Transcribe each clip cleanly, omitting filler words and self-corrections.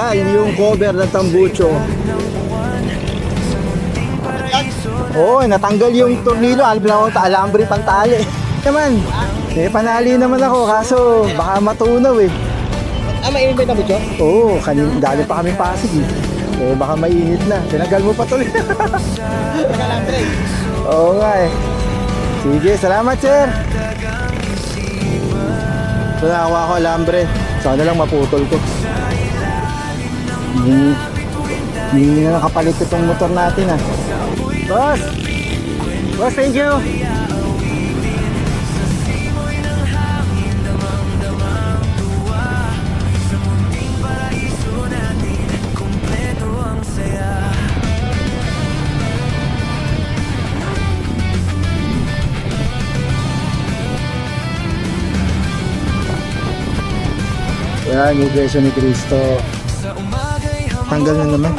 natanggal yung cover ng tambucho. Oo, natanggal yung tornilyo. Alambre pantali. Naman, panali naman ako kaso baka matunaw eh. Mainit ba yung tambucho? Oo, galing pa kami Pasig eh. Baka mainit na. Tinagal mo pa tuloy. Oo nga eh. Sige, salamat sir. Ito nakakuha ko alambre. Sana lang maputol ko. Hindi na nakapalit itong motor natin ah. Boss! Boss, thank you! Yan, yung Iglesia ni Cristo. Tanggal na naman.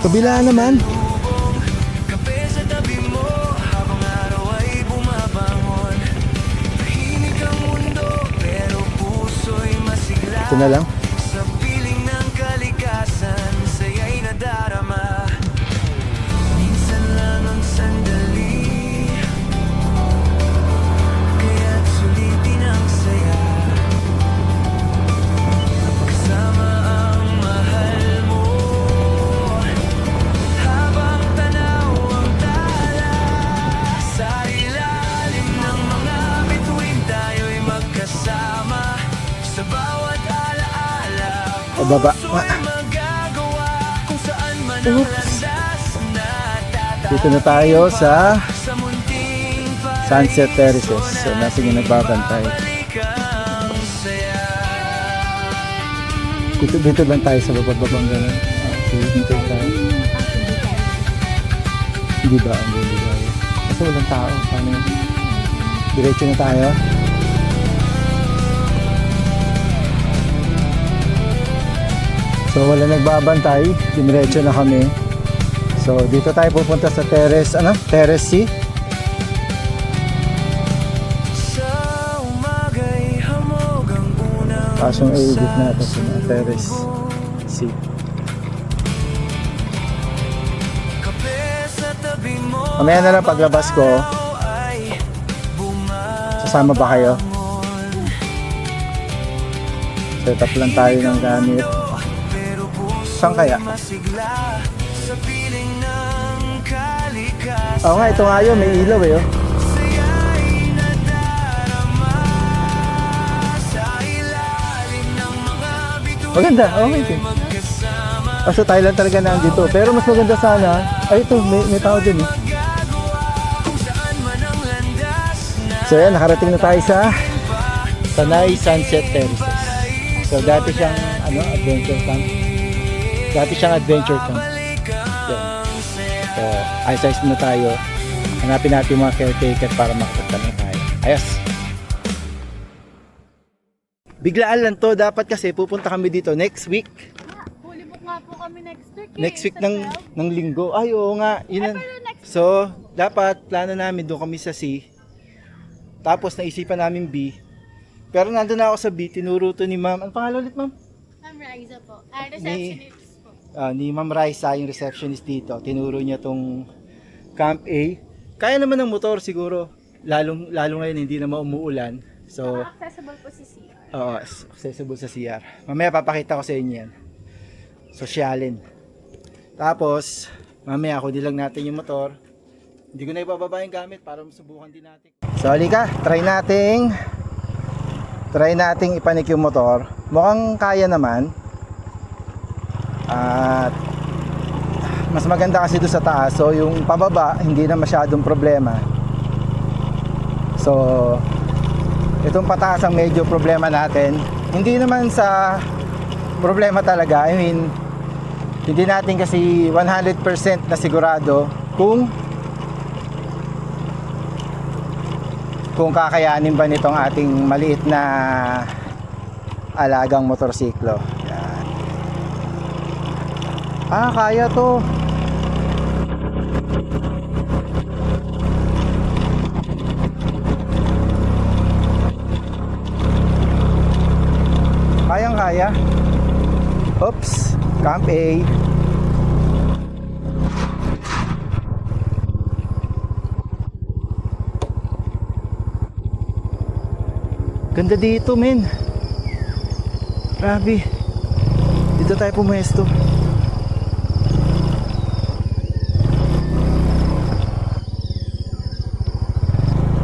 Kabila naman. Ito na lang. Baba. Oops. Dito na tayo sa Sunset Terraces. So nasa yung nagbabantay. Dito lang tayo sa bababang ganun. Dito tayo. Hindi ba? Hindi ba? Kasi walang tao. Paano yun? Diretso na tayo. So wala nagbabantay, dimiretso na kami. So dito tayo pupunta sa Terrace, Terrace C. Kasyong i-edit natin sa Terrace C. Mamaya na lang paglabas ko, sasama ba kayo? Set up lang tayo ng gamit. Saan kaya? Oo nga, ito nga yun, may ilaw eh. Maganda, okay din. Kaso Thailand talaga nandito. Pero mas maganda sana. Ay ito, may tao din eh. So yan, nakarating na tayo sa Tanay Sunset Terraces. So dati siyang adventure camp. Dati siyang adventure camp. So, ayos-ayos na tayo. Hanapin natin mga caretaker para makapunta na tayo. Ayos! Biglaan lang to. Dapat kasi pupunta kami dito next week. Fully book nga po kami next week. Next week ng linggo. Ay, oo nga. So, dapat plano namin doon kami sa C. Tapos naisipan namin B. Pero nandun na ako sa B. Tinuro to ni ma'am. Ano pangalan ulit ma'am? Ma'am Riza po. Receptionist. Ni Ma'am Raisa, yung receptionist dito, tinuro niya tong Camp A. Kaya naman ng motor siguro, lalo ngayon hindi na umuulan. So, accessible po si CR. Oo, accessible sa CR. Mamaya papakita ko sa inyo yan. Sosyalin. Tapos, mamaya ako dilang natin yung motor. Hindi ko na ibababa yung gamit para masubukan din natin. So, halika, try nating ipanik yung motor. Mukhang kaya naman. At mas maganda kasi doon sa taas. So yung pababa hindi na masyadong problema. So itong pataas ang medyo problema natin. Hindi naman sa problema talaga. I mean, hindi natin kasi 100% na sigurado kung kakayanin ba nitong ating maliit na alagang motorsiklo. Kaya to. Kayang-kaya. Oops. Camp A. Ganda dito, men. Grabe. Dito tayo pumuesto.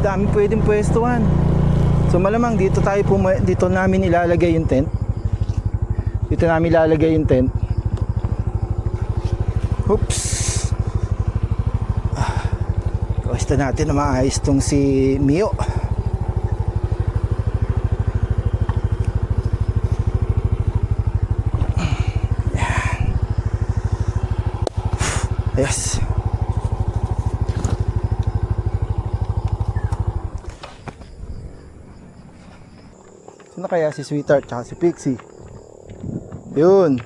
Dami pwedeng pwestuhan. So malamang dito tayo dito namin ilalagay yung tent. Dito namin ilalagay yung tent. Oops. Pwesto natin na maayos tong si Mio. Yes. Sino kaya si Sweetheart tsaka si Pixie? Yun.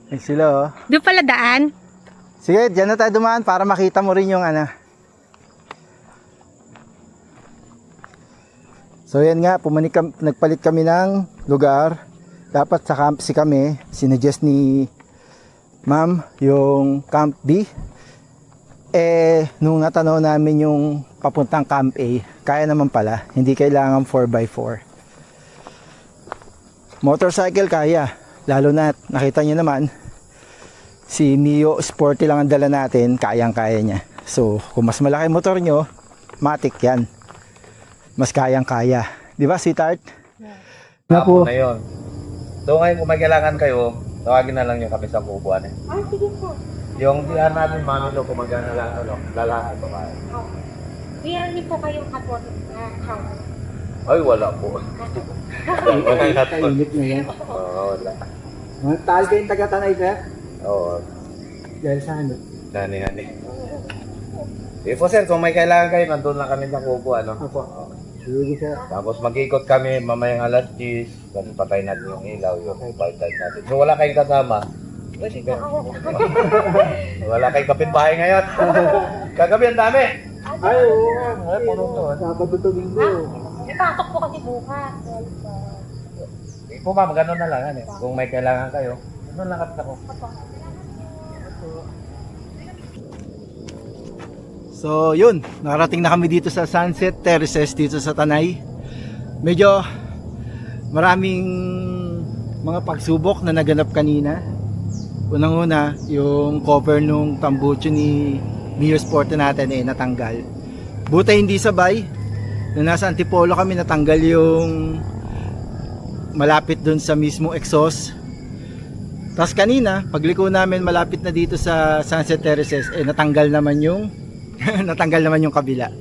Ay sila oh. Doon pala daan? Sige, dyan na tayo dumaan para makita mo rin yung ano. So yan nga, nagpalit kami ng lugar. Dapat sa Camp C kami, sinuggest ni Ma'am yung Camp B. Nung natanaw namin yung papuntang Camp A, kaya naman pala, hindi kailangan 4x4. Motorcycle kaya, lalo na nakita nyo naman, si Mio Sporty lang ang dala natin, kayang-kaya niya. So, kung mas malaki motor nyo, matik yan. Mas kayang-kaya. Di ba, sweetheart? Na po. Na yun. So ngayon kung may kailangan kayo, tawagin na lang yung kami sa kubuan eh. Ah, sige po. Yung PR natin, Manilo, kung magana lang, lalaki ko kaya. Meron din po kayong hapon na house. Ay, wala po. Kainit na yan. Oo, wala. Mahal kayong taga-Tanay, sir? Oo, Dahil sa ano? hani. Sige po sir, kung may kailangan kayo, nandun lang kami sa kubuan. No? Ako. Sige, sir. Tapos mag-ikot kami mamayang alas 10, kasi patay natin yung ilaw, yung bite natin. So wala kayong kasama. Wala kayong kapitbahay ngayon. Kagabi ang dami. Ay, oo nga. Ay, puno to. Sabado to linggo. Ipasok po kasi bukas. Sige po ma'am, gano'n na lang. Ano, eh. Kung may kailangan kayo, gano'n lang kapit ako. So yun, nakarating na kami dito sa Sunset Terraces dito sa Tanay. Medyo maraming mga pagsubok na naganap kanina. Unang-una, yung cover nung tambucho ni Mio Sport natin natanggal. Buti hindi sabay. Nung nasa Antipolo kami, natanggal yung malapit dun sa mismong exhaust. Tapos kanina, pagliko namin malapit na dito sa Sunset Terraces, natanggal naman yung natanggal naman yung kabila.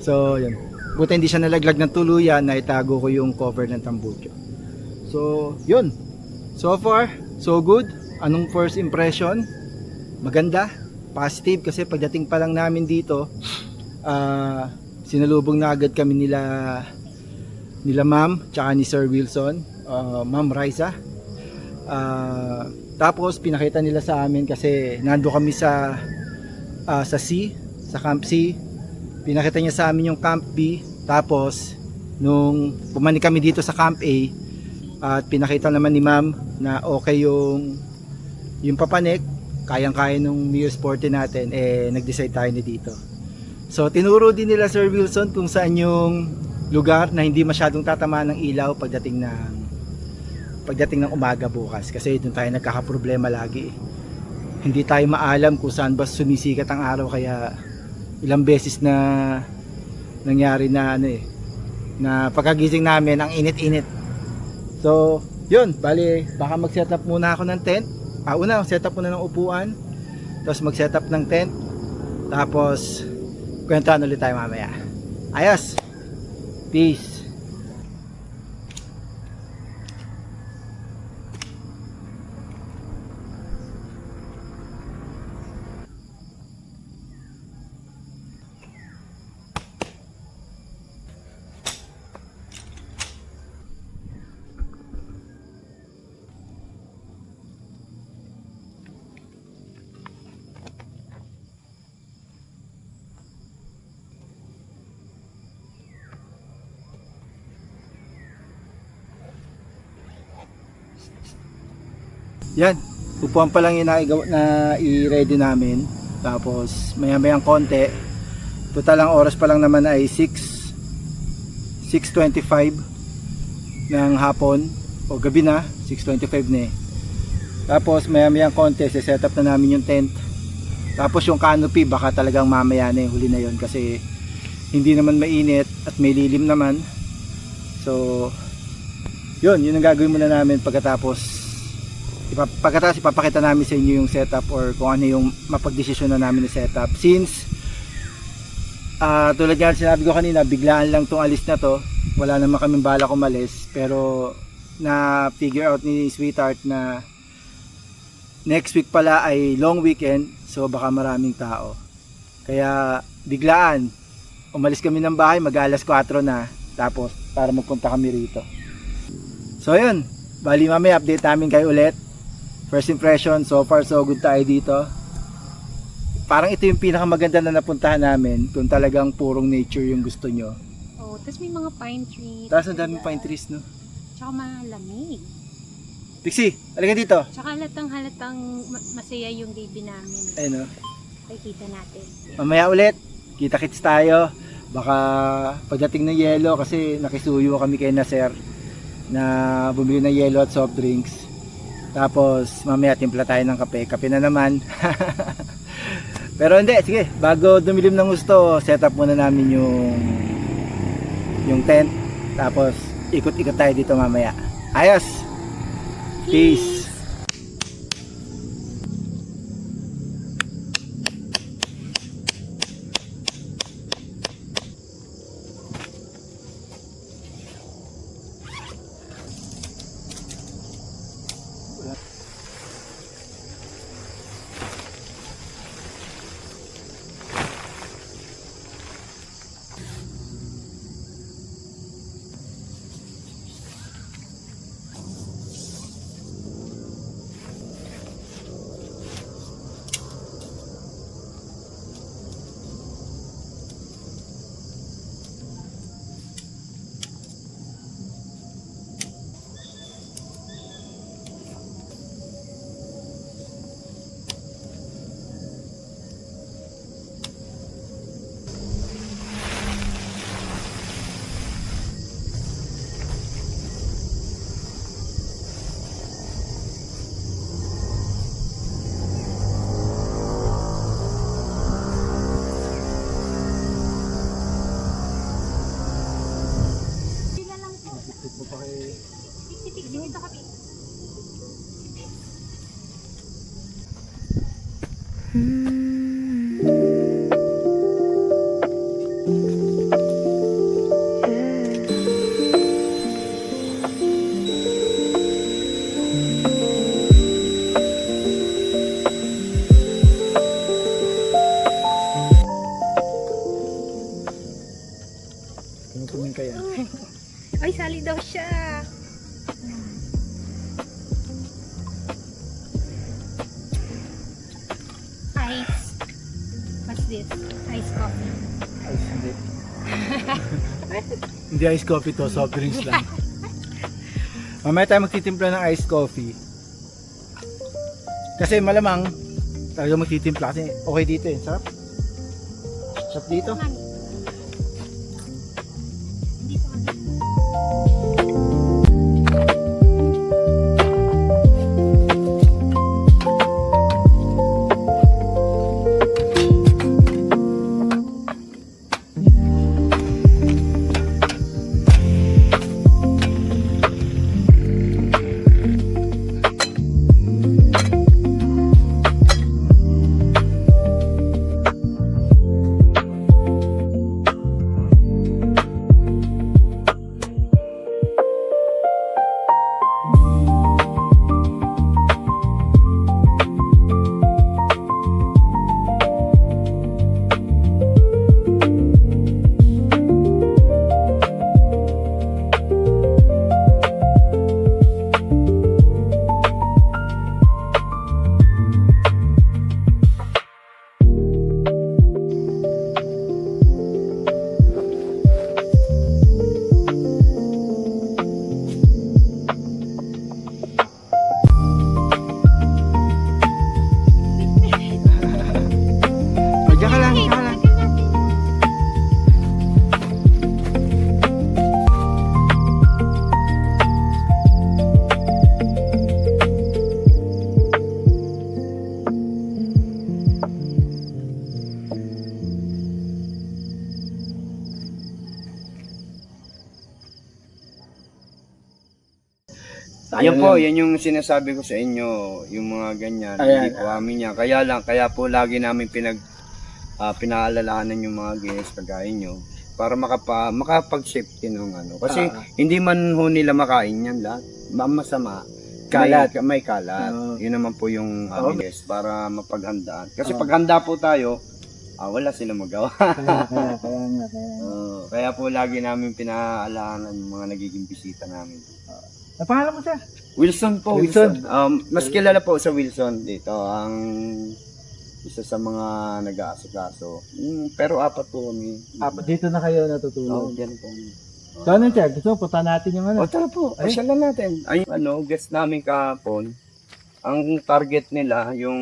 So yun, buti hindi siya nalaglag ng tuluyan, na itago ko yung cover ng tambucho. So yun, so far so good. Anong first impression? Maganda, positive, kasi pagdating pa lang namin dito, sinalubong na agad kami nila ma'am tsaka ni Sir Wilson, Ma'am Raisa. Tapos pinakita nila sa amin, kasi nando kami sa Camp C. Pinakita niya sa amin yung Camp B. Tapos nung pumanik kami dito sa Camp A, at pinakita naman ni ma'am na okay yung papanik, kayang-kaya nung Mio Sporty natin, nag-decide tayo na dito. So tinuro din nila Sir Wilson kung saan yung lugar na hindi masyadong tatamaan ng ilaw pagdating ng umaga bukas, kasi doon tayo nagkakaproblema lagi. Hindi tayo maalam kung saan ba sumisikat ang araw, kaya ilang beses na nangyari na na pagkagising namin ang init-init. So yun, bali baka mag-set up muna ako ng tent. Set up muna ng upuan, tapos mag-set up ng tent, tapos kwentuhan ulit tayo mamaya. Ayos, peace. Yan, upuan pa lang yung na i-ready namin. Tapos maya-mayang konti. Total ang oras pa lang naman ay 6:25 ng hapon o gabi na, 6:25 na eh. Tapos maya-mayang konti, set up na namin yung tent. Tapos yung canopy baka talagang mamaya na, huli na yon kasi hindi naman mainit at may lilim naman. So yun ang gagawin muna namin pagkatapos ipapakita namin sa inyo yung setup or kung ano yung mapagdesisyon na namin na setup. Since tulad nga sinabi ko kanina, biglaan lang tong alis na to, wala naman kaming balak umalis, pero na figure out ni Sweetheart na next week pala ay long weekend, so baka maraming tao, kaya biglaan umalis kami ng bahay, mag alas 4 na, tapos para magpunta kami rito. So yun, bali mamaya update namin kayo ulit. First impression, so far so good tayo dito. Parang ito yung pinakamaganda na napuntahan namin kung talagang purong nature yung gusto nyo. Oh, tapos may mga pine trees. Tapos ang daming pine trees, no? Tsaka malamig. Pixie, halika dito. Tsaka halatang masaya yung baby namin. Ayun, no? Nakikita natin. Mamaya ulit, kita-kits tayo. Baka pagdating ng yelo, kasi nakisuyo kami kay Nasser na bumili ng yelo at soft drinks. Tapos mamaya timpla tayo ng kape. Kape na naman. Pero hindi, sige, bago dumilim ng gusto, set up muna namin yung tent. Tapos ikot-ikot tayo dito mamaya. Ayos! Peace! Tumingin kaya. Ay, sali daw siya. Ice. What's this? Ice coffee. Ice, hindi. Hindi ice coffee to, soft drinks lang. Mamaya tayo magtitimpla ng ice coffee. Kasi malamang talaga magtitimpla kasi okay dito eh. Sarap. Sarap dito. Yan po, yan yung sinasabi ko sa inyo, yung mga ganyan, Ayan. hindi po amin yan. Kaya po lagi namin pinaalalahanan yung mga guests kagaya nyo para makapag-safety ng ano. Kasi hindi man ho nila makain yan lahat. Masama. May kalat. Yun naman po yung aming guests para mapaghandaan. Kasi paghanda po tayo, wala silang magawa. Kaya po lagi namin pinaalahanan yung mga nagiging bisita namin. Ang pangalan mo sir? Wilson po, Wilson. mas kilala po sa Wilson dito, ang isa sa mga nag-aasikaso. Pero apat po kami. Dito na kayo natutulog. Diyan po. So ano sir? Gusto mo punta natin yung ano? Tara po, pasyalan natin. Ay, guest namin kahapon, ang target nila, yung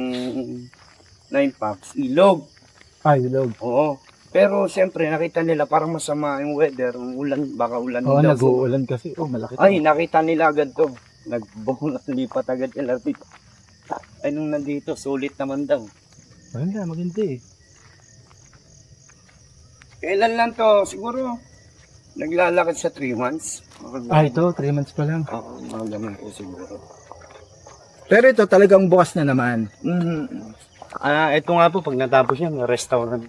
9 packs, ilog. Ilog. Oo. Pero siyempre, nakita nila parang masama yung weather, ulan, baka ulan Oo, daw. nag-uulan kasi. Malaki. Ay, nakita nila agad to. Lipat agad sila dito. Ay, nung nandito, sulit naman daw. Maganda eh. Kailan lang to? Siguro, naglalakad sa 3 months. Ito, 3 months pa lang. Oo, mga ganun po siguro. Pero ito talagang bukas na naman. Ito nga po, pag natapos yan, restaurant.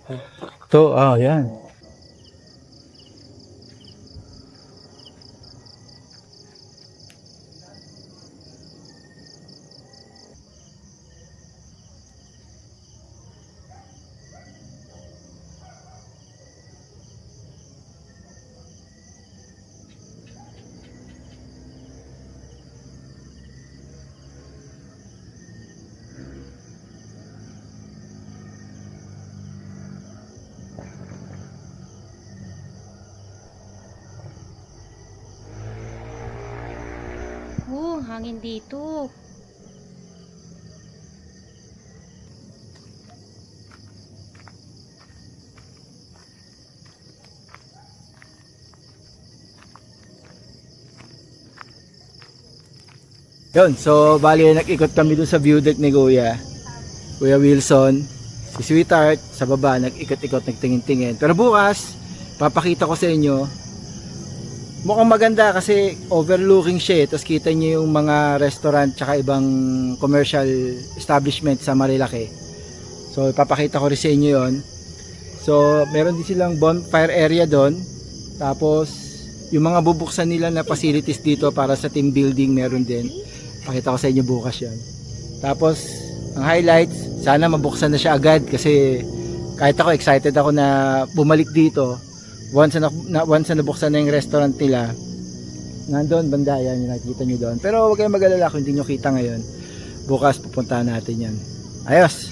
Ito, yan. Hangin dito. Yun, so bali nag-ikot kami dun sa view deck ni Kuya Wilson, si Sweetheart, sa baba, nag-ikot-ikot, nagtingin-tingin. Pero bukas, papakita ko sa inyo, mukhang maganda kasi overlooking siya, tapos kita niyo yung mga restaurant tsaka ibang commercial establishment sa Marilaki. So ipapakita ko rin sa inyo yon. So meron din silang bonfire area doon, tapos yung mga bubuksan nila na facilities dito para sa team building meron din. Pakita ko sa inyo bukas yan. Tapos ang highlights, sana mabuksan na siya agad kasi kahit ako excited ako na bumalik dito. Once na nabuksan na yung restaurant nila, nandoon banda yan, yung nakikita nyo doon. Pero huwag kayong mag-alala kung hindi nyo kita ngayon. Bukas pupuntahan natin yan. Ayos!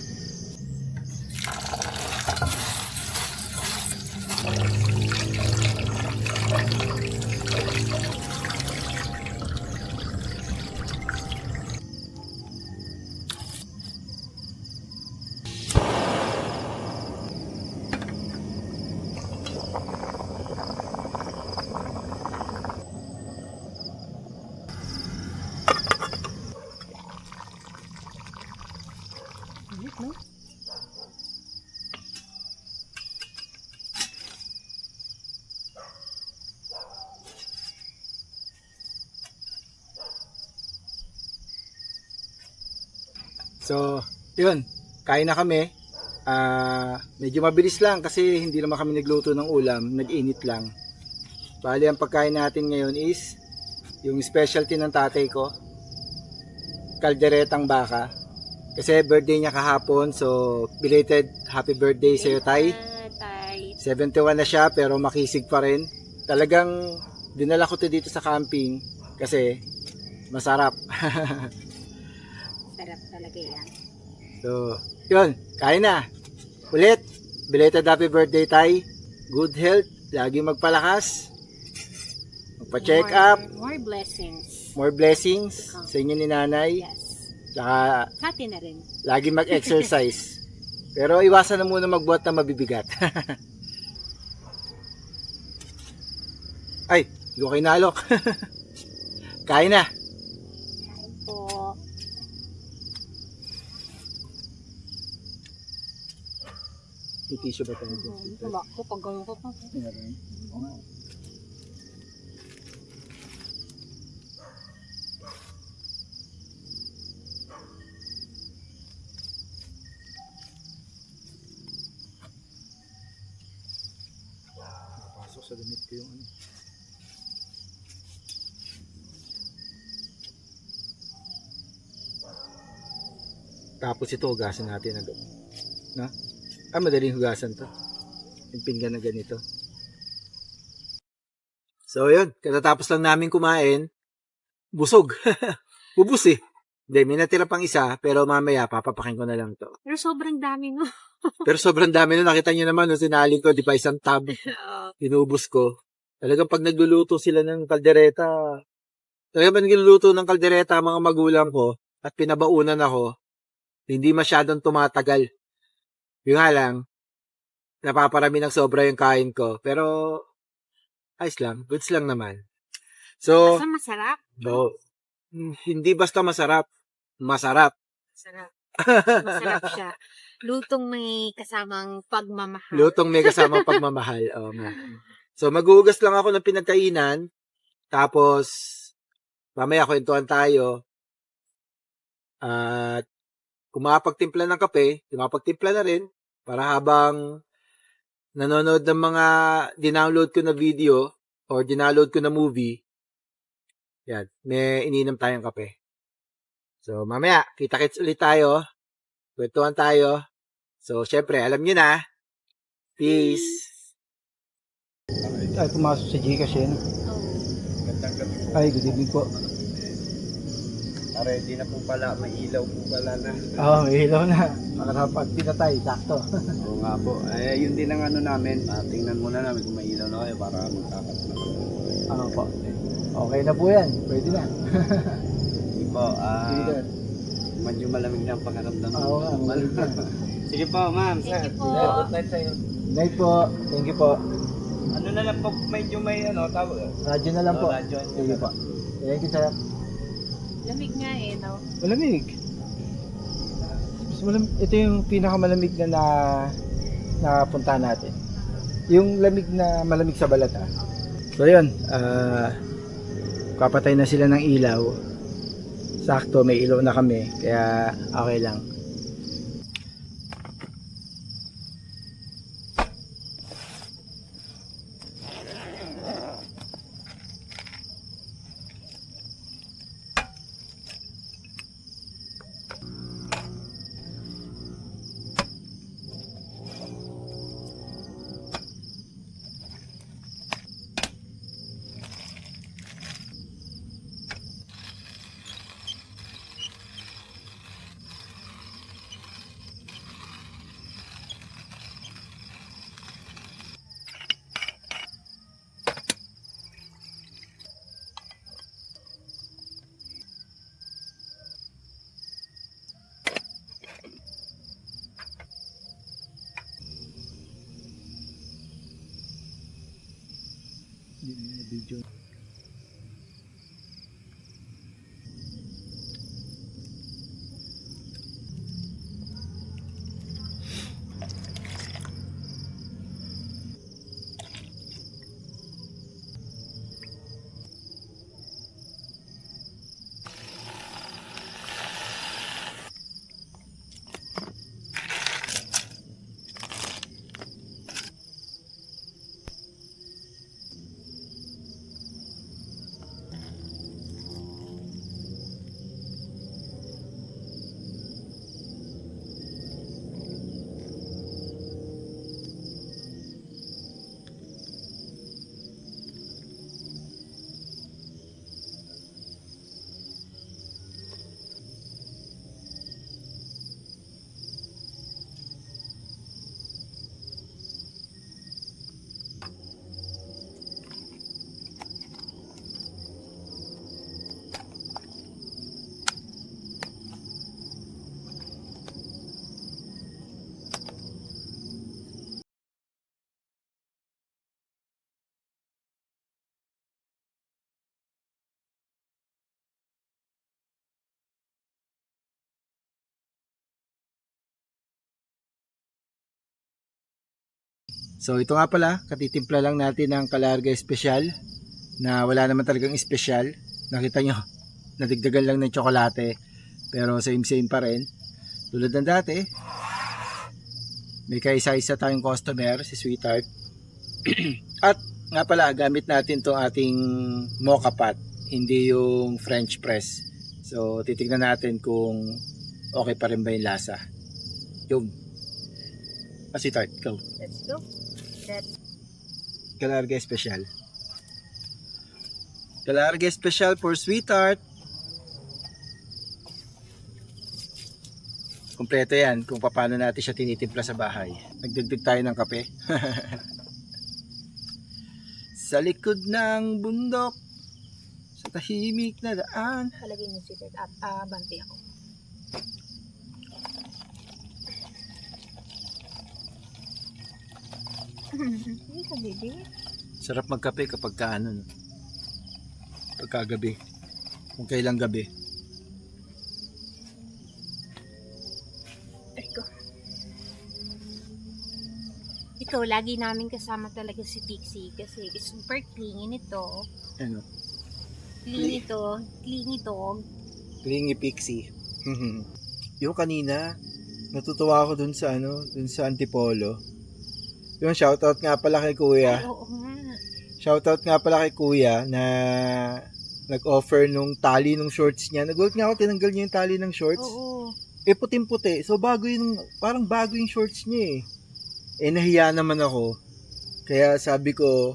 So, yun, kain na kami. Medyo mabilis lang kasi hindi naman kami nagluto ng ulam, nag-init lang. Bali, ang pagkain natin ngayon is yung specialty ng tatay ko, kalderetang baka. Kasi birthday niya kahapon, so belated happy birthday sa iyo, Tay. 71 na siya pero makisig pa rin. Talagang dinala ko 'to dito sa camping kasi masarap. Sarap talaga yan. So, yun, kain na. Ulit, belated happy birthday, Tay. Good health, lagi magpalakas. Magpa-check up. More blessings. More blessings sa inyo ni Nanay. Yes. Tsaka, Sa atin na rin. lagi mag-exercise. Pero iwasan na muna magbuhat na mabibigat. Ay, hindi ko kayo nalok. Kain na. Po. May tissue ba tayo? Wala ko pag gano'n ko pa. Meron. Oo nga. Pasok sa damit ko yung ano. Tapos ito, hugasan natin na doon. No? Madaling hugasan to. Yung pinggan na ganito. So, yun. Katatapos lang namin kumain. Busog. Ubus eh. Hindi, may natira pang isa, pero mamaya, papapakin ko na lang to. Pero sobrang dami no. Pero sobrang dami na. Nakita nyo naman, no, sinali ko, di ba, isang tab. Inubos ko. Talagang pag nagluluto sila ng kaldereta, talagang pag nagluluto ng kaldereta ang mga magulang ko, at pinabaunan ako, hindi masyadong tumatagal. Yung nga lang, napaparami ng sobra yung kain ko. Pero, ayos lang. Goods lang naman. So, Basta masarap. no, hindi basta masarap. Masarap. Masarap. Masarap siya. Lutong may kasamang pagmamahal. Lutong may kasamang pagmamahal. Oo nga. So, maghuhugas lang ako ng pinagkainan. Tapos, mamaya kwentuhan tayo. At, kung makapagtimpla ng kape, makapagtimpla na rin. Para habang nanonood ng mga dinownload ko na video or dinownload ko na movie, yan, may ininom tayong kape. So, mamaya, kita-kits ulit tayo. Kwentuhan tayo. So, syempre, alam nyo na. Peace. Ay, pumasok sa Gcash yun. Gandang gabi po. Ay, good evening po. Ready na po pala, may ilaw po pala na. May ilaw na. Makarapat pinatay, sakto. Oo nga po. Yun din ang ano namin. Tingnan muna namin kung may ilaw na kayo para magkakat na po. Po. Okay na po yan. Pwede na. Sige po. Sige, sir. Medyo malamig na ang pakiramdam. Oo nga, malamig na. Sige po, ma'am. Thank you po. Night po. Thank you po. Ano na lang po, medyo may ano, tawag. Radyo na lang po. Radyo. Sige po. Thank you, sir. Lamig nga eh, no? Malamig. Ito yung pinakamalamig na punta natin. Yung lamig na malamig sa balat. So yun, papatay na sila ng ilaw. Sakto, may ilaw na kami. Kaya okay lang. Video. So ito nga pala, katitimpla lang natin ng Kalarga Espesyal na wala naman talagang espesyal. Nakita nyo, nadigdagan lang ng tsokolate pero same pa rin. Tulad ng dati, may kaisa-isa tayong customer, si Sweetheart. At Nga pala, gamit natin tong ating mocha pot, hindi yung French press. So, titignan natin kung okay pa rin ba yung lasa. Yung sweetheart, go. Let's go. Galarga Special. Galarga Special for sweetheart. Kompleto yan kung paano natin siya tinitimpla sa bahay. Nagdagdag tayo ng kape. Sa likod ng bundok, sa tahimik na daan. Palagay mo si Ted. Bante ako. Hindi ka, baby. Sarap magkape kapag no? Pagkagabi. Kung kailang gabi. Eko. Ikaw, lagi namin kasama talaga si Dixie kasi super clingy nito. Ano? Clingy to. Clingy Pixie. Yung kanina, natutuwa ako dun sa dun sa Antipolo. Yung shoutout nga pala kay Kuya. Ay, oo nga. Shoutout nga pala kay Kuya na nag-offer nung tali ng shorts niya. Nagulat nga ako, tinanggal niya yung tali ng shorts. Oo. Eh, puting-puti. So, parang bago yung shorts niya eh. Nahiya naman ako. Kaya sabi ko,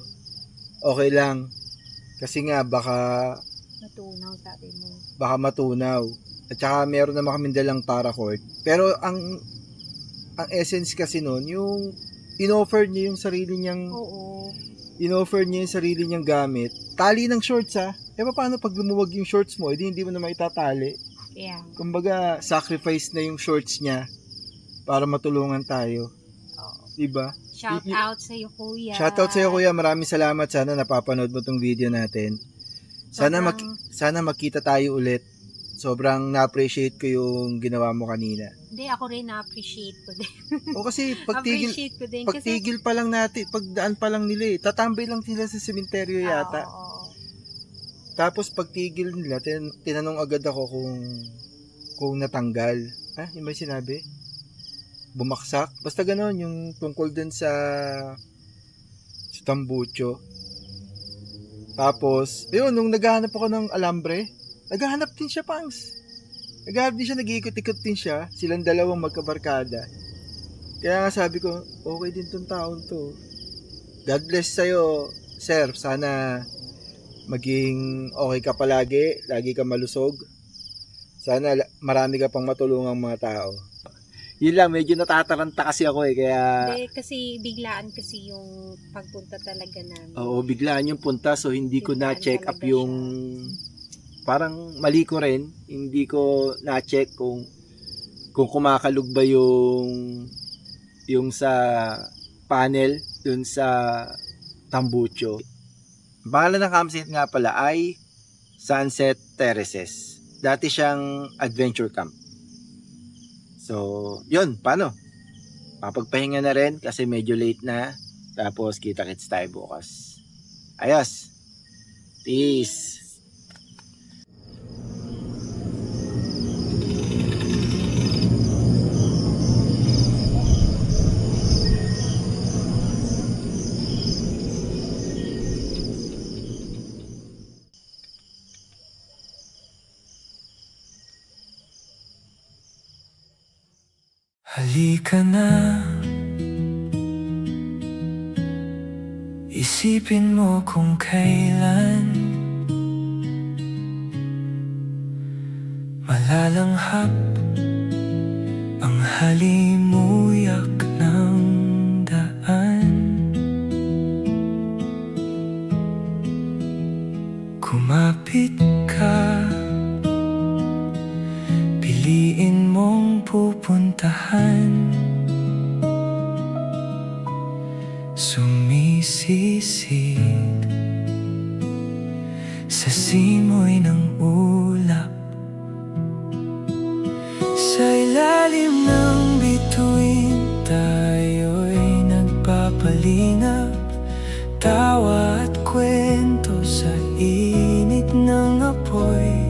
okay lang. Kasi nga, baka Natunaw, sabi mo. baka matunaw. At saka meron naman kami dalang paracord. Pero ang essence kasi nun, yung in-offer niya yung sarili niyang Oo. gamit. Tali ng shorts Eh paano pag lumuwag yung shorts mo, hindi mo na maitatali. Yeah. Kumbaga, sacrifice na yung shorts niya para matulungan tayo. Diba? Shout out sa iyo, Kuya. Shoutout sa iyo, Kuya. Maraming salamat. Sana napapanood mo tong video natin. Sana sana makita tayo ulit. Sobrang na-appreciate ko yung ginawa mo kanina. Hindi, ako rin na-appreciate ko din. O kasi Appreciate ko din. pagtigil pa lang natin, pagdaan pa lang nila tatambay lang sila sa sementeryo yata. Oo. Tapos pagtigil nila, tinanong agad ako kung natanggal. Yung may sinabi? Bumaksak? Basta ganon, yung tungkol dun sa tambucho. Tapos, yun, nung naghahanap ako ng alambre, naghahanap din siya, Pangs. Naghahanap din siya, nag-iikot-ikot din siya. Silang dalawang magkabarkada. Kaya nga sabi ko, okay din tong taon to. God bless sa'yo, sir. Sana maging okay ka palagi. Lagi ka malusog. Sana marami ka pang matulungang mga tao. Yun lang, medyo natataranta kasi ako kaya... Hindi, kasi biglaan kasi yung pagpunta talaga namin. Oo, biglaan yung punta, so hindi ko Biglaan na-check up talaga yung... Parang mali ko rin, hindi ko na-check kung kumakalog ba yung sa panel, dun sa tambucho. Ang pangalan ng campsite nga pala ay Sunset Terraces. Dati siyang adventure camp. So, yun, paano? Papagpahinga na rin kasi medyo late na. Tapos, kita-kits tayo bukas. Ayos! Peace! Halika na, isipin mo kung kailan malalanghap ang halimuyak ng daan. Kumapit ka, piliin mong pupuntahan. Sumisisid sa simoy ng ulap, sa ilalim ng bituin tayo'y nagpapalingap. Tawa at kwento sa init ng apoy,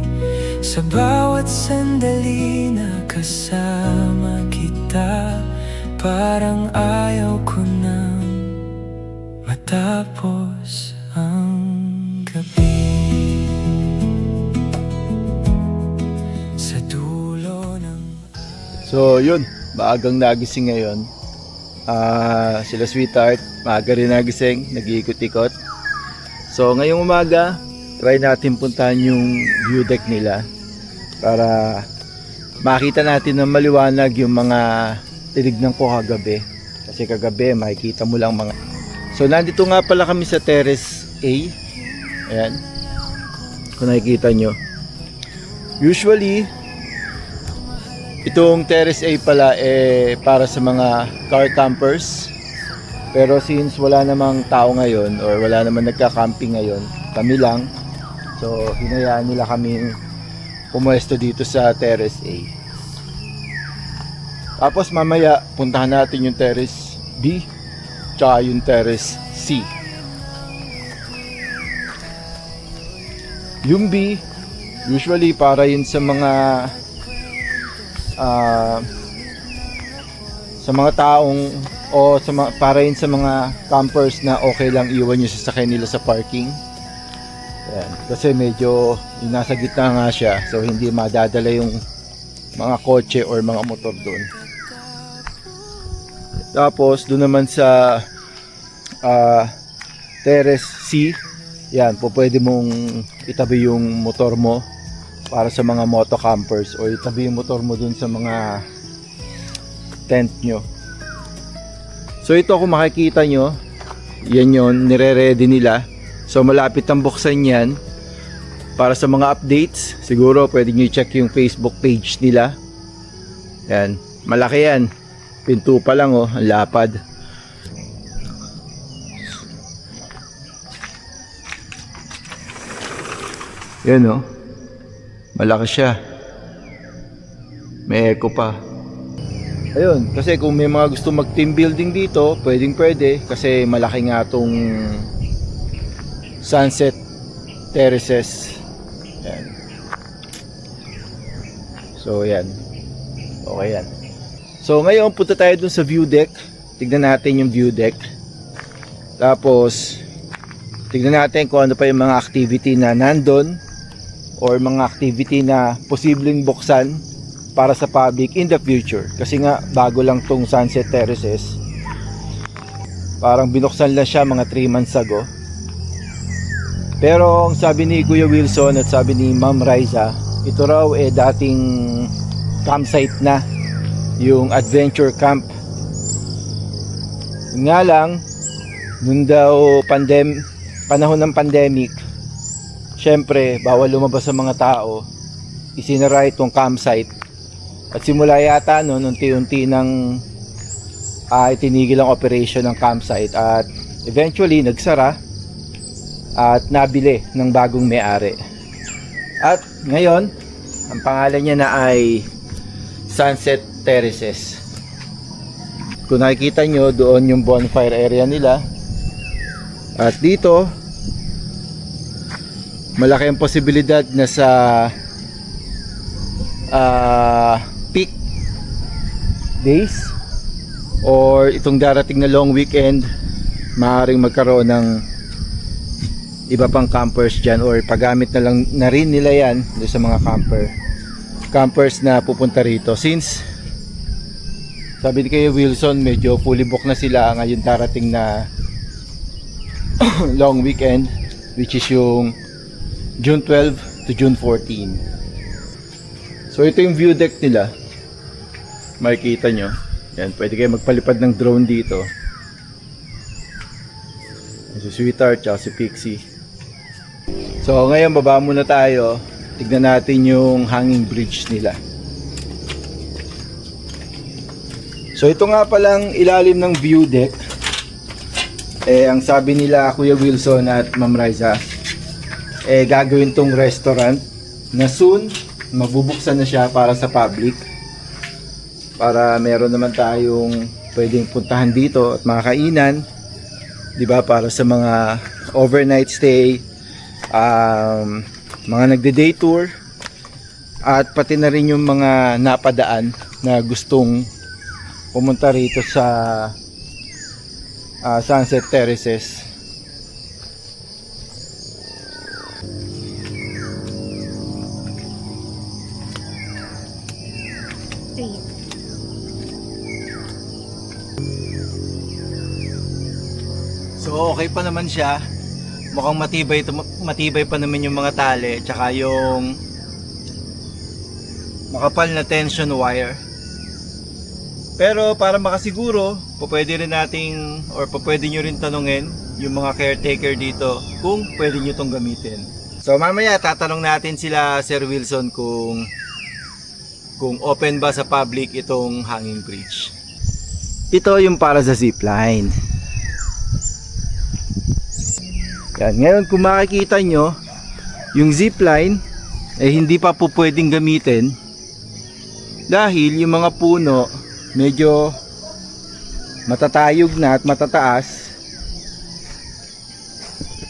sa bawat sandali na kasama kita, parang ayaw ko nang matapos. matapos ang gabi. Sa dulo ng So yun, maagang nagising ngayon. Sila Sweetheart, maaga rin nagising, nag-iikot-ikot. So ngayong umaga, try natin puntahan yung view deck nila para makita natin ng maliwanag yung mga tinignan ko kagabi. Kasi kagabi makikita mo lang mga... So nandito nga pala kami sa Terrace A. Ayan, kung nakikita nyo. Usually itong Terrace A pala para sa mga car campers. Pero since wala namang tao ngayon or wala namang nagka-camping ngayon, kami lang. So hinayaan nila kaming pumuesto dito sa Terrace A. Tapos mamaya puntahan natin yung Terrace B tsaka yung Terrace C. Yung B usually para yun sa mga taong o para yun sa mga campers na okay lang iwan yung sasakyan nila sa parking. Ayan. Kasi medyo nasa gitna nga siya, so hindi madadala yung mga kotse or mga motor doon. Tapos doon naman sa Terrace C, yan, pwede mong itabi yung motor mo para sa mga moto campers o itabi yung motor mo dun sa mga tent nyo. So ito kung makikita nyo, yan yun, nire-ready nila. So malapit ang buksan yan. Para sa mga updates, siguro pwede nyo i-check yung Facebook page nila. Yan, malaki yan. Pinto pa lang oh, ang lapad. Yan oh, malaki siya. May echo pa. Ayun, kasi kung may mga gusto mag team building dito, pwede kasi malaki nga tong Sunset Terraces. Yan. So yan. Okay yan. So ngayon punta tayo dun sa view deck. Tignan natin yung view deck. Tapos tignan natin kung ano pa yung mga activity na nandun or mga activity na posibleng buksan para sa public in the future. Kasi nga bago lang tong Sunset Terraces. Parang binuksan lang siya mga 3 months ago. Pero ang sabi ni Kuya Wilson at sabi ni Ma'am Riza, ito raw dating campsite na, yung adventure camp. Yun nga lang, nung daw panahon ng pandemic, syempre bawal lumabas sa mga tao, isinara itong campsite. At simula yata noon, unti-unti nang itinigil ang operation ng campsite at eventually nagsara at nabili ng bagong may-ari. At ngayon, ang pangalan niya na ay Sunset Terraces. Kung nakikita nyo, doon yung bonfire area nila. At dito, malaki ang posibilidad na sa peak days or itong darating na long weekend, maaaring magkaroon ng iba pang campers dyan or paggamit na rin nila yan sa mga campers na pupunta rito. Since sabi ni Kuya Wilson, medyo fully book na sila ngayon darating na long weekend, which is yung June 12 to June 14. So ito yung view deck nila, makikita nyo yan, pwede kayo magpalipad ng drone dito. Si Sweetheart at si Pixie. So ngayon baba muna tayo, tignan natin yung hanging bridge nila. So ito nga palang ilalim ng view deck. Ang sabi nila Kuya Wilson at Ma'am Riza, gagawin tong restaurant na soon mabubuksan na siya para sa public. Para meron naman tayong pwedeng puntahan dito at makakainan, 'di ba, para sa mga overnight stay, mga nagde-day tour at pati na rin yung mga napadaan na gustong pumunta rito sa Sunset Terraces So okay pa naman siya. Mukhang matibay pa naman yung mga tali, tsaka yung makapal na tension wire. Pero para makasiguro, pwede rin nating or pwede nyo rin tanungin yung mga caretaker dito kung pwede nyo itong gamitin. So mamaya tatanong natin sila Sir Wilson kung open ba sa public itong hanging bridge. Ito yung para sa zipline. Yan. Ngayon kung makikita nyo, yung zipline hindi pa po pwedeng gamitin dahil yung mga puno medyo matatayog na at matataas.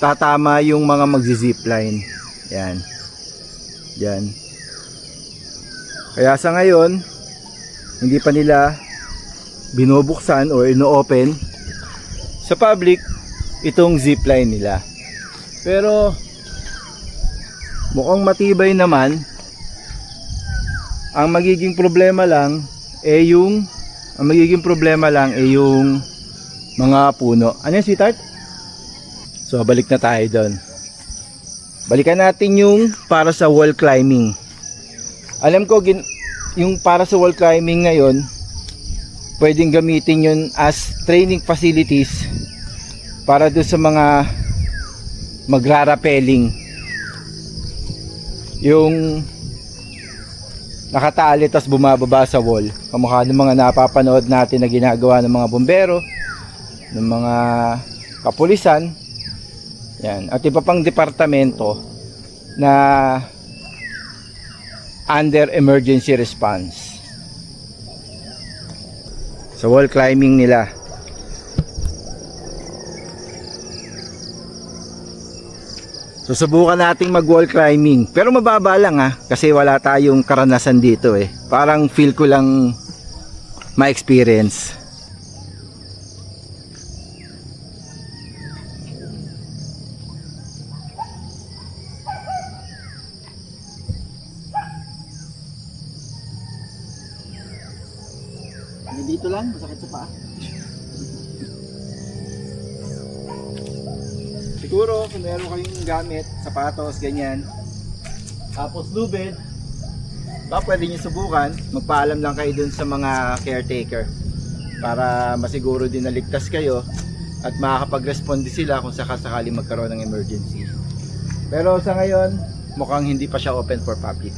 Tatama yung mga magzi-zipline. Yan. Yan. Kaya sa ngayon, hindi pa nila binubuksan or ino-open sa public itong zipline nila. Pero mukhang matibay naman. Ang magiging problema lang yung mga puno. Ano yan, sweetheart? So balik na tayo doon. Balikan natin yung para sa wall climbing. Alam ko yung para sa wall climbing ngayon, pwedeng gamitin yun as training facilities para doon sa mga magrarapeling. Yung nakatali tas bumababa sa wall. Kamukha ng mga napapanood natin na ginagawa ng mga bombero, ng mga kapulisan. Yan. At iba pang departamento na under emergency response. Sa wall climbing nila. Susubukan nating mag wall climbing. Pero mababa lang kasi wala tayong karanasan dito Parang feel ko lang ma-experience. Dito lang, masakit sa paa. Siguro kung meron kayong gamit, sapatos, ganyan, tapos lubid, pwede nyo subukan. Magpaalam lang kayo dun sa mga caretaker para masiguro din na ligtas kayo at makakapag-responde sila kung sakasakali magkaroon ng emergency. Pero sa ngayon, mukhang hindi pa siya open for public.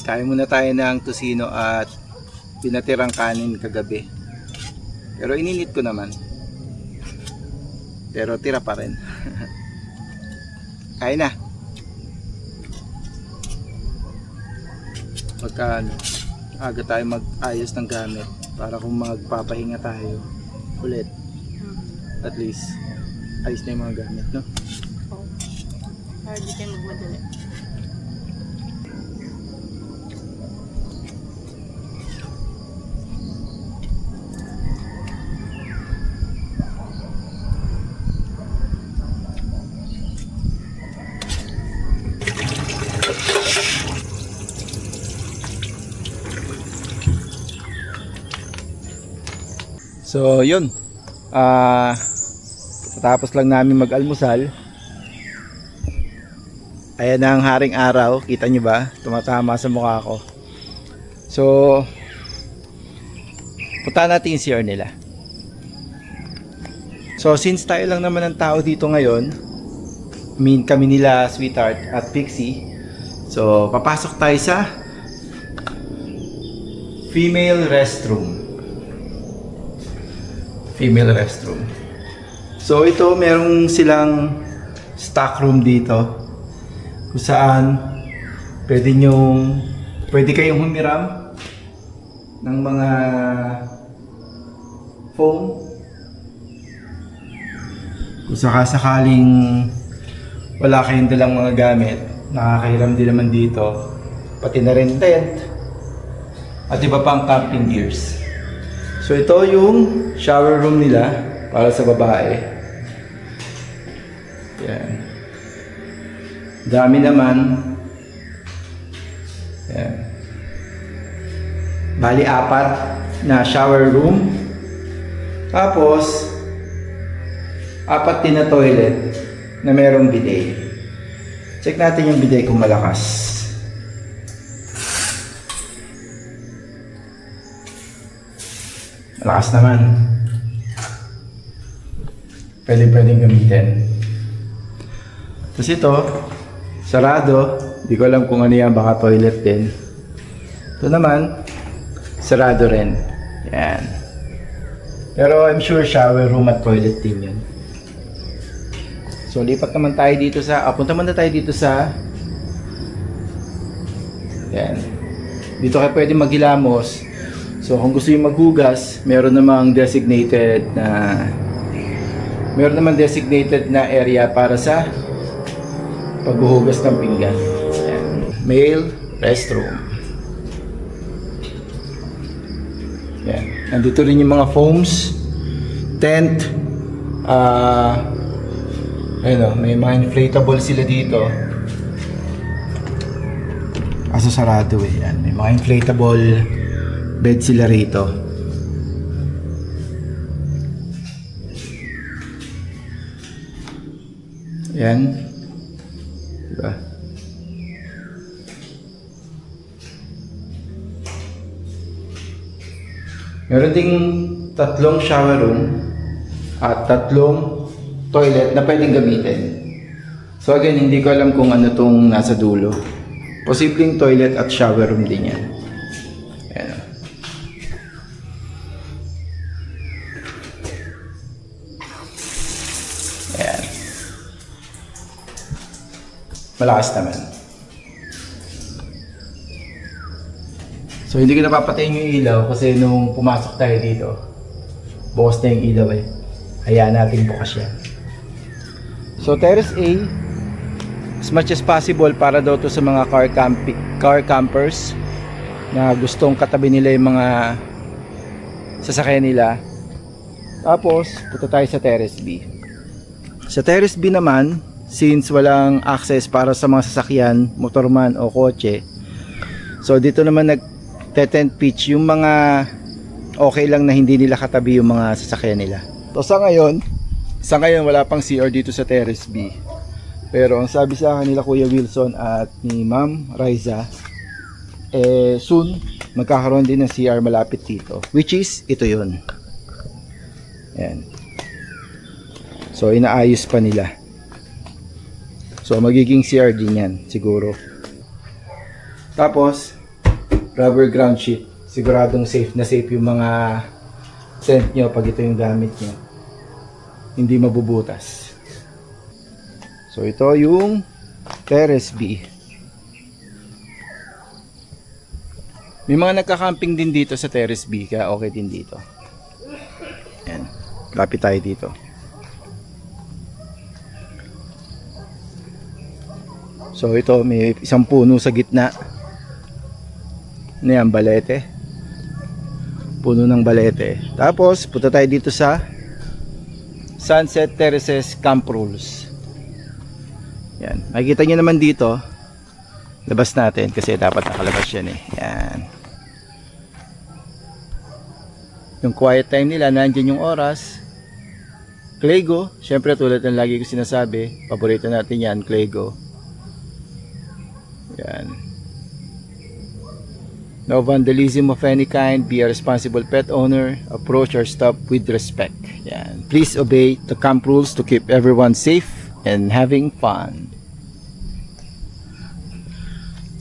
Kain muna tayo ng tusino at pinatirang kanin kagabi. Pero ininit ko naman. Pero tira pa rin. Kain na. Aga tayo mag-ayos ng gamit para kung magpapahinga tayo ulit. At least ayos na yung mga gamit, no? Oo. Para di tayo magmadali. So yun, tapos lang namin mag-almusal. Ayan na ang haring araw, kita nyo ba? Tumatama sa mukha ko. So punta natin yung CR nila. So since tayo lang naman ang tao dito ngayon, kami nila Sweetheart at Pixie, so papasok tayo sa female restroom. So ito merong silang stock room dito kung saan pwede kayong humiram ng mga foam kung sakasakaling wala kayong dalang mga gamit. Nakakahiram din naman dito, pati na rin tent at iba pang camping gears. So ito yung shower room nila para sa babae. Yan. Dami naman. Yan. Bali 4 na shower room. Tapos 4 din na toilet na merong bidet. Check natin yung bidet kung malakas. Malakas naman. Pwedeng gamitin. Tapos ito, sarado. Hindi ko alam kung ano yan, baka toilet din. Ito naman, sarado rin. Yan. Pero I'm sure shower room at toilet din yan. So lipat naman tayo dito sa, punta muna tayo dito sa, yan. Dito kayo pwede maghilamos. So kung gusto yung maghugas, meron namang designated na area para sa paghuhugas ng pinggan. Ayan. Male restroom. Ayan. Nandito rin yung mga foams, tent, may mga inflatable sila dito. Kaso sarado eh. Yan. May mga inflatable bed sila rito. Yan. Diba? Meron ding 3 shower room at 3 toilet na pwedeng gamitin. So again, hindi ko alam kung ano tong nasa dulo. Posibleng toilet at shower room din yan. Ayan o. Ayan. Malakas naman. So hindi ko napapatayin yung ilaw kasi nung pumasok tayo dito, bukas na yung ilaw eh. Hayaan natin bukas yan. So terrace A, as much as possible para daw to sa mga car campers na gustong katabi nila yung mga sasakyan nila. Tapos punta tayo sa terrace B. Sa terrace B naman, since walang access para sa mga sasakyan, motorman o kotse, so dito naman nag-tent pitch yung mga okay lang na hindi nila katabi yung mga sasakyan nila. So sa ngayon wala pang CR dito sa terrace B. Pero ang sabi sa akin nila Kuya Wilson at ni Ma'am Riza, soon magkakaroon din ng CR malapit dito, which is ito yun. Ayan. So inaayos pa nila. So magiging CR din yan siguro. Tapos rubber ground sheet, siguradong safe na safe yung mga tent nyo pag ito yung gamit nyo, hindi mabubutas. So ito yung terrace B. May mga nagka-camping din dito sa terrace B, kaya okay din dito. Ayan, lapit tayo dito. So ito may isang puno sa gitna. Ano yan, balete, puno ng balete. Tapos punta tayo dito sa Sunset Terraces Camp Rules. Yan, makikita nyo naman dito, labas natin kasi dapat nakalabas yan eh. Yan, yung quiet time nila, nandyan yung oras. Clego, syempre tulad ng lagi ko sinasabi, paborito natin yan, Clego. Yan. No vandalism of any kind. Be a responsible pet owner. Approach or stop with respect. Yan. Please obey the camp rules to keep everyone safe and having fun.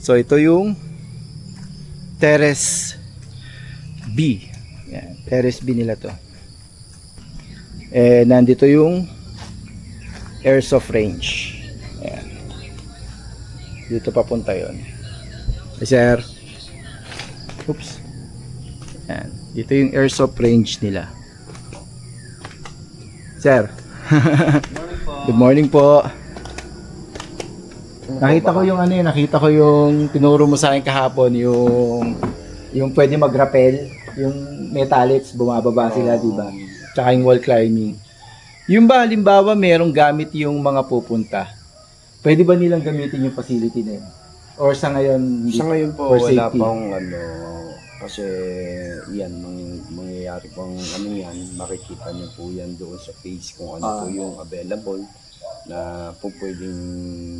So ito yung terrace B. Yan. Terrace B nila to. Nandito yung airsoft range. Yan. Dito papunta yun. Sir. Oops. Yan. Dito yung airsoft range nila. Sir. Good morning po. Nakita ko yung nakita ko yung tinuro mo sa akin kahapon, yung pwede mag-rappel, yung metallets, bumababa sila, di ba? Tsaka yung wall climbing. Yung ba, halimbawa, merong gamit yung mga pupunta, pwede ba nilang gamitin yung facility na yun? Or sa ngayon, Sa ngayon po, for wala safety? pang Kasi yan, mangyayari pong ano yan, makikita niyo po yan doon sa page kung ano po yung available na po pwedeng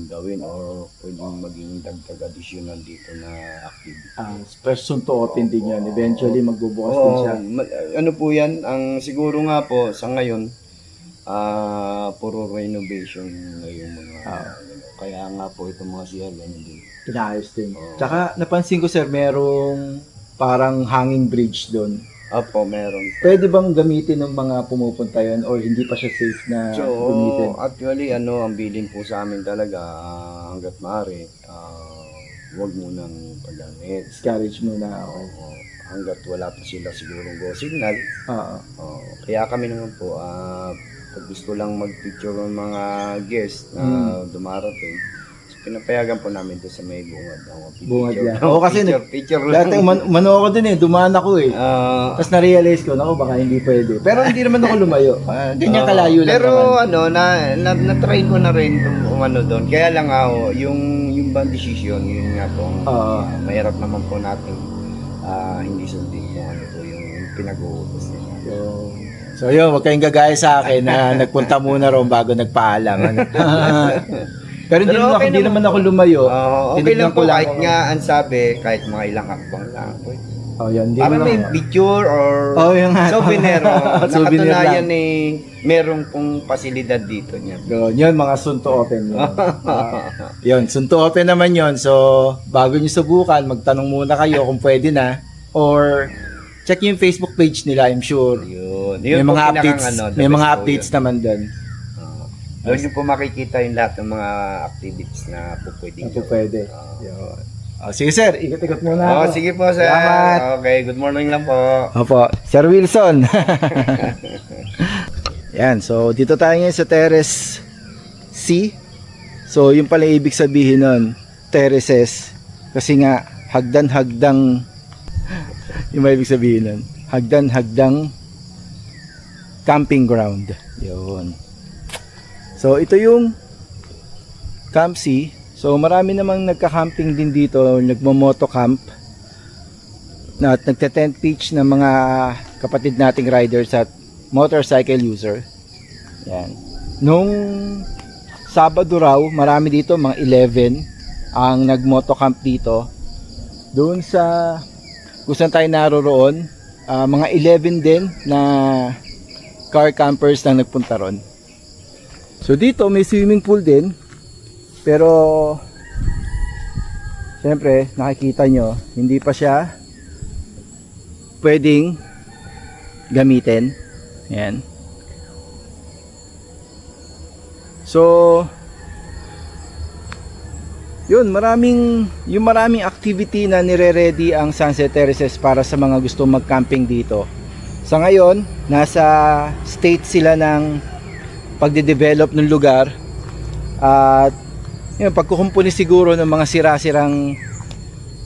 gawin or pwedeng maging dagdag additional dito na activity. Person to open din yan. Eventually, magbubukas din siya. Ano po yan, ang siguro nga po sa ngayon, puro renovation na yung mga, kaya nga po itong mga CR, ganun din. Pinaayos din. Tsaka, napansin ko, sir, merong parang hanging bridge doon. Opo, meron. Pwede bang gamitin ng mga pumupunta yun or hindi pa siya safe na gamitin? Actually, ang bilin po sa amin talaga, hanggat maaari, huwag munang paggamit. Discourage muna ako. Hanggat wala pa sila sigurong go signal. Kaya kami naman po, pag gusto lang mag-picture ng mga guest na dumarating, pinapayagan po namin doon sa may bungad. Bungad yan. Oo, kasi picture dati lang. umano ako din dumaan ako eh. Tapos na-realize ko, naku, baka hindi pwede. Pero hindi naman ako lumayo. Ganyan kalayo lang pero naman. na-try ko na rin umano doon. Kaya lang yung bang decision, yun nga po, mahirap naman po natin hindi sundin kung ano po yung pinag-uutos nila. So yun, huwag kayong gagaya sa akin na nagpunta muna ron bago nagpaalam. Pero hindi naman ako lumayo. Okay lang po kahit nga ang sabi, kahit mga ilang hakbang lang. Yan, Para may picture or souvenir. Nakatunayan merong pong pasilidad dito niya. Yun, mga soon to open yun. Yun, soon to open naman yun. So, bago nyo subukan, magtanong muna kayo kung pwede na. Or, check yung Facebook page nila, I'm sure. Yun May mga updates, may mga updates yun. naman doon. Doon yung po makikita yung lahat ng mga activities na po pwedeng Ito pwede. Sige sir, ikot-ikot muna ako. Sige po sir. Salamat. Okay, good morning lang po. Opo, Sir Wilson. Yan, so dito tayo ngayon sa Terrace C. So yung pala ibig sabihin nun, terraces. Kasi nga, hagdan-hagdang, yung ibig sabihin nun, hagdan-hagdang camping ground. Yun. So ito yung Camp C. So marami namang nagka-camping din dito, nagmo-moto camp at nagte-tent pitch ng mga kapatid nating riders at motorcycle user. Yan. Nung Sabado raw, marami dito, mga 11 ang nag-moto camp dito. Doon sa kung saan tayo naroroon, mga 11 din na car campers na nagpunta ron. So dito may swimming pool din, pero siyempre nakikita nyo hindi pa siya pwedeng gamitin. Ayan. So yun, maraming activity na nire-ready ang Sunset Terraces para sa mga gusto mag-camping dito. Sa ngayon, nasa state sila ng pagde-develop ng lugar at yun, pagkukumpuni siguro ng mga sira-sirang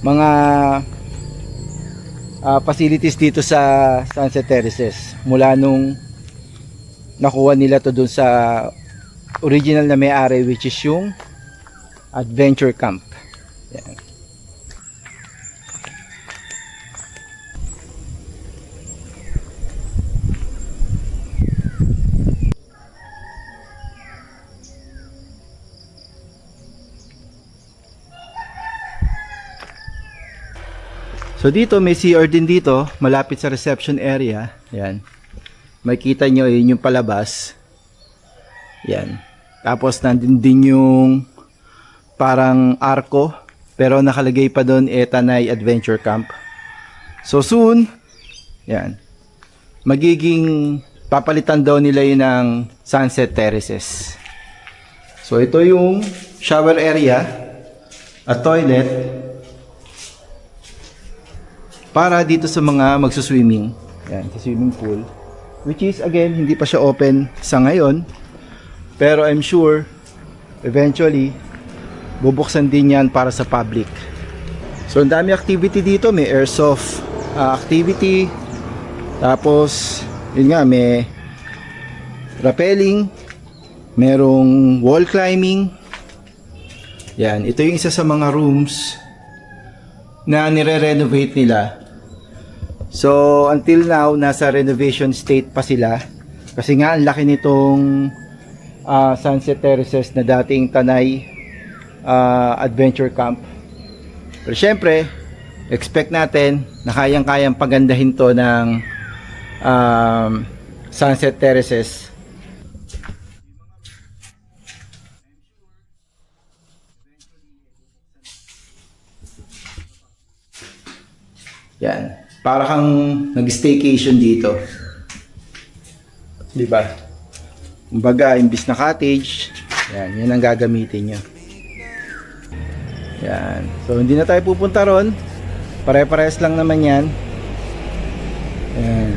mga facilities dito sa Sunset Terraces mula nung nakuha nila to dun sa original na may-ari, which is yung Adventure Camp. Yan. So dito may CR din dito, malapit sa reception area. Yan. Makikita nyo yun yung palabas. Yan. Tapos nandun din yung parang arko, pero nakalagay pa doon Tanay Adventure Camp. So soon, yan. Magiging papalitan daw nila yun ng Sunset Terraces. So ito yung shower area at toilet para dito sa mga magsuswimming. Yan, sa swimming pool. Which is again, hindi pa siya open sa ngayon. Pero I'm sure, eventually, bubuksan din yan para sa public. So, ang dami activity dito. May airsoft activity. Tapos, yun nga, may rappelling. Merong wall climbing. Yan, ito yung isa sa mga rooms na nire-renovate nila. So until now, nasa renovation state pa sila. Kasi nga ang laki nitong Sunset Terraces na dating Tanay Adventure Camp. Pero syempre, expect natin na kayang-kayang pagandahin to ng Sunset Terraces. Yan. Para kang nag-staycation dito. Di ba? Kumbaga, imbis na cottage, yan ang gagamitin nyo. Yan. So, hindi na tayo pupunta ron. Pare-pares lang naman yan. Yan.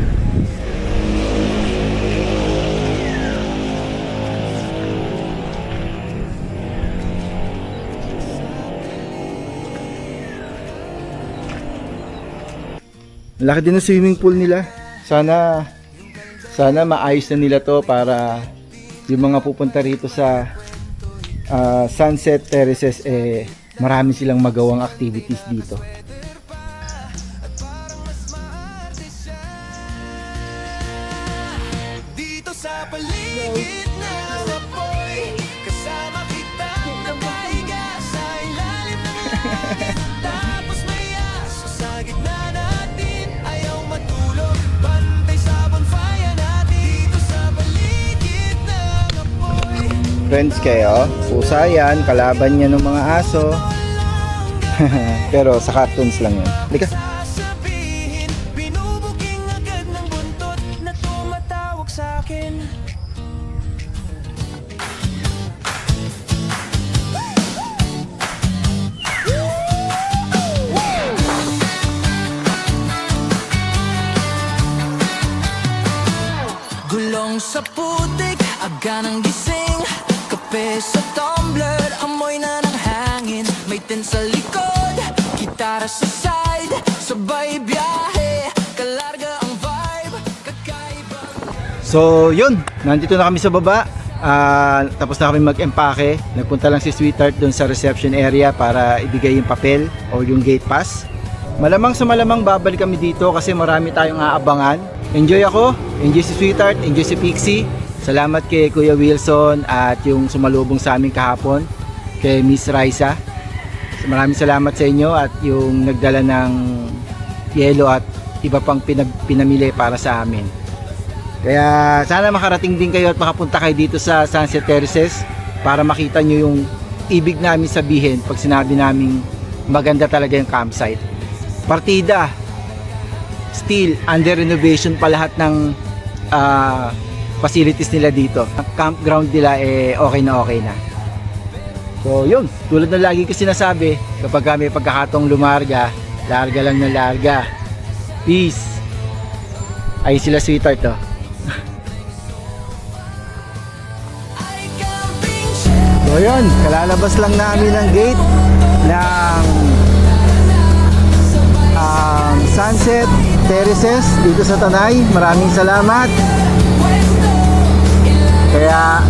Laki din ng swimming pool nila. Sana maayos na nila to para yung mga pupunta rito sa Sunset Terraces marami silang magawang activities dito. Dito sa paligid ng apoy, kasama kita na maiga sa ilalim ng langit. Tapos may aso sa gitna natin, ayaw matulog, bantay sa bonfire natin. Dito sa paligid ng apoy. Friends kayo, pusa yan, kalaban niya ng mga aso. Pero sa cartoons lang yun. Halika. Sasabihin, binubuking agad ng buntot na tumatawag sa akin. Gulong sa putik, aga ng gising, kape sa tumbler, amoy na ng hangin. May tent sa likod, gitara sa side, sabay biyahe, kalarga ang vibe, kakaiba. So yun, nandito na kami sa baba. Tapos na kami mag-empake. Nagpunta lang si Sweetheart doon sa reception area para ibigay yung papel o yung gate pass. Malamang sa malamang babalik kami dito kasi marami tayong aabangan. Enjoy ako, enjoy si Sweetheart, enjoy si Pixie. Salamat kay Kuya Wilson at yung sumalubong sa amin kahapon, kay Miss Raisa. Maraming salamat sa inyo at yung nagdala ng yelo at iba pang pinamili para sa amin. Kaya sana makarating din kayo at makapunta kayo dito sa Sunset Terraces para makita nyo yung ibig namin sabihin pag sinabi naming maganda talaga yung campsite. Partida, still under renovation pa lahat ng facilities nila dito. Ang campground nila okay na. So yun, tulad ng lagi ko sinasabi, kapag may pagkakataong lumarga, larga lang ng larga. Peace. Ay sila Sweetheart to. So yun, kalalabas lang namin ng gate ng Sunset Terraces dito sa Tanay. Maraming salamat. Kaya